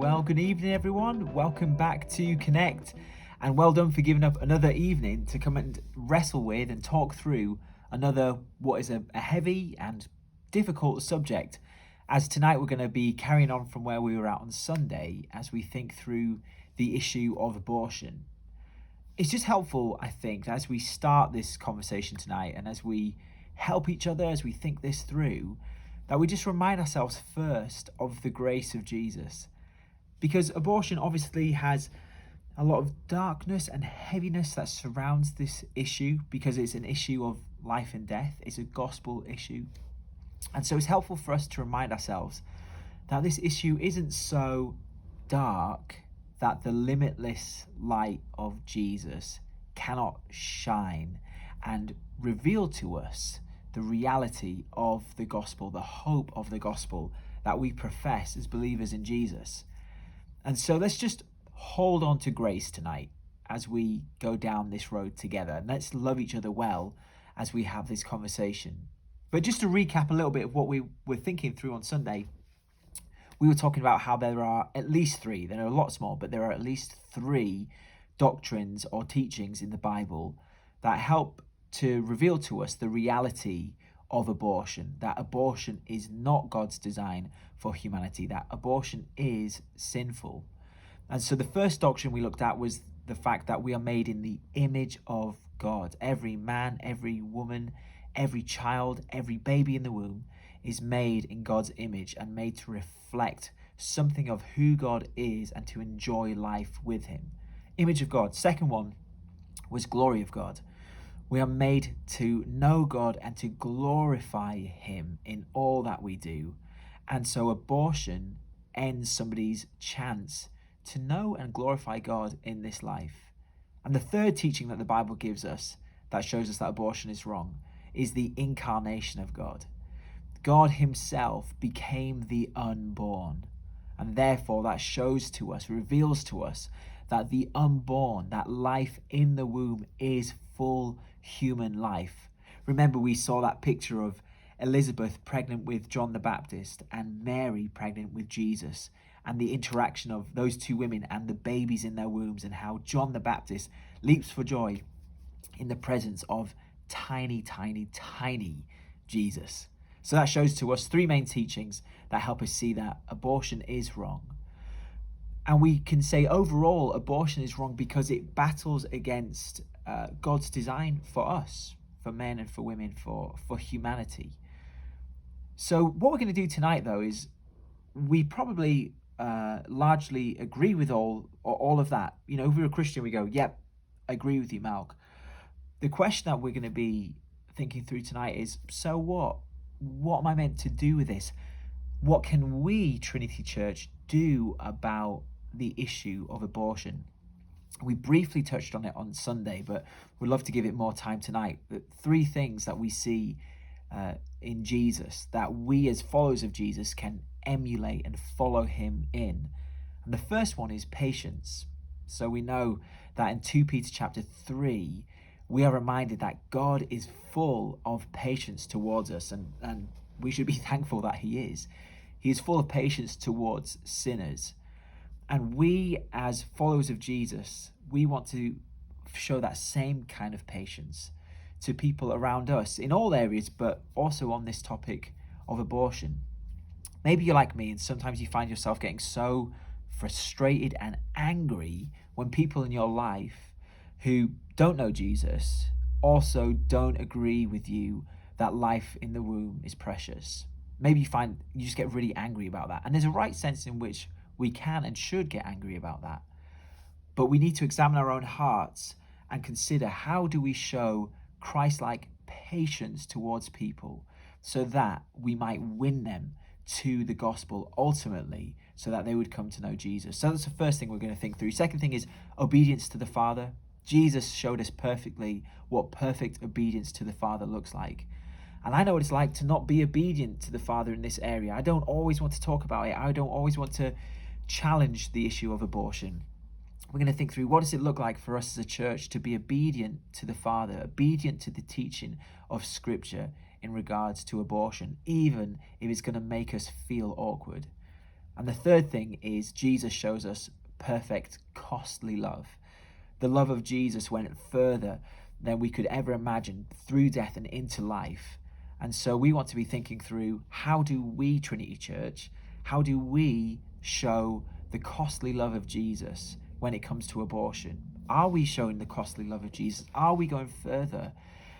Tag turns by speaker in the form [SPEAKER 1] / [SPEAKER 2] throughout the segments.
[SPEAKER 1] Well, good evening, everyone. Welcome back to Connect, and well done for giving up another evening to come and wrestle with and talk through another what is a heavy and difficult subject. As tonight we're going to be carrying on from where we were at on Sunday as we think through the issue of abortion. It's just helpful, I think, as we start this conversation tonight and as we help each other as we think this through, that we just remind ourselves first of the grace of Jesus. Because abortion obviously has a lot of darkness and heaviness that surrounds this issue because it's an issue of life and death. It's a gospel issue. And so it's helpful for us to remind ourselves that this issue isn't so dark that the limitless light of Jesus cannot shine and reveal to us the reality of the gospel, the hope of the gospel that we profess as believers in Jesus. And so let's just hold on to grace tonight as we go down this road together. And let's love each other well as we have this conversation. But just to recap a little bit of what we were thinking through on Sunday, we were talking about how there are at least three, there are a lot small, but there are at least three doctrines or teachings in the Bible that help to reveal to us the reality of abortion, that abortion is not God's design for humanity, that abortion is sinful. And so the first doctrine we looked at was the fact that we are made in the image of God. Every man, every woman, every child, every baby in the womb is made in God's image and made to reflect something of who God is and to enjoy life with him. Image of God. Second one was glory of God. We are made to know God and to glorify him in all that we do. And so abortion ends somebody's chance to know and glorify God in this life. And the third teaching that the Bible gives us that shows us that abortion is wrong is the incarnation of God. God himself became the unborn. And therefore that shows to us, reveals to us that the unborn, that life in the womb is full human life. Remember, we saw that picture of Elizabeth pregnant with John the Baptist and Mary pregnant with Jesus, and the interaction of those two women and the babies in their wombs, and how John the Baptist leaps for joy in the presence of tiny, tiny, tiny Jesus. So that shows to us three main teachings that help us see that abortion is wrong. And we can say overall abortion is wrong because it battles against God's design for us, for men and for women, for humanity. So what we're going to do tonight, though, is we probably largely agree with all of that. You know, if we're a Christian, we go, yep, I agree with you, Malk. The question that we're going to be thinking through tonight is, so what? What am I meant to do with this? What can we, Trinity Church, do about the issue of abortion? We briefly touched on it on Sunday, but we'd love to give it more time tonight. The three things that we see in Jesus that we as followers of Jesus can emulate and follow him in. And the first one is patience. So we know that in 2 Peter chapter 3, we are reminded that God is full of patience towards us, and we should be thankful that he is. He is full of patience towards sinners. And we, as followers of Jesus, we want to show that same kind of patience to people around us in all areas, but also on this topic of abortion. Maybe you're like me, and sometimes you find yourself getting so frustrated and angry when people in your life who don't know Jesus also don't agree with you that life in the womb is precious. Maybe you find you just get really angry about that. And there's a right sense in which we can and should get angry about that. But we need to examine our own hearts and consider, how do we show Christ-like patience towards people so that we might win them to the gospel ultimately, so that they would come to know Jesus. So that's the first thing we're going to think through. Second thing is obedience to the Father. Jesus showed us perfectly what perfect obedience to the Father looks like. And I know what it's like to not be obedient to the Father in this area. I don't always want to talk about it. I don't always want to challenge the issue of abortion. We're going to think through, what does it look like for us as a church to be obedient to the Father, obedient to the teaching of Scripture in regards to abortion, even if it's going to make us feel awkward. And the third thing is Jesus shows us perfect, costly love. The love of Jesus went further than we could ever imagine, through death and into life. And so we want to be thinking through, how do we, Trinity Church, how do we show the costly love of Jesus when it comes to abortion? Are we showing the costly love of Jesus? Are we going further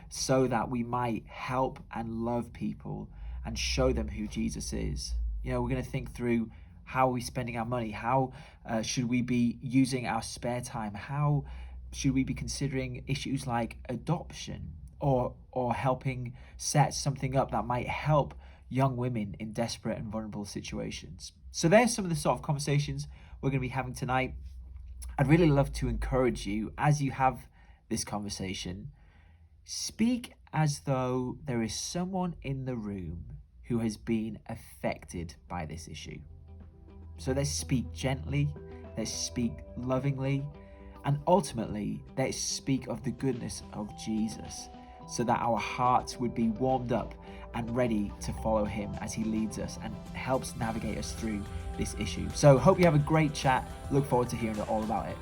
[SPEAKER 1] so that we might help and love people and show them who Jesus is? You know, we're going to think through, how are we spending our money? How should we be using our spare time? How should we be considering issues like adoption, or helping set something up that might help young women in desperate and vulnerable situations? So there's some of the sort of conversations we're going to be having tonight. I'd really love to encourage you, as you have this conversation, speak as though there is someone in the room who has been affected by this issue. So let's speak gently, let's speak lovingly, and ultimately, let's speak of the goodness of Jesus, so that our hearts would be warmed up and ready to follow him as he leads us and helps navigate us through this issue. So hope you have a great chat. Look forward to hearing all about it.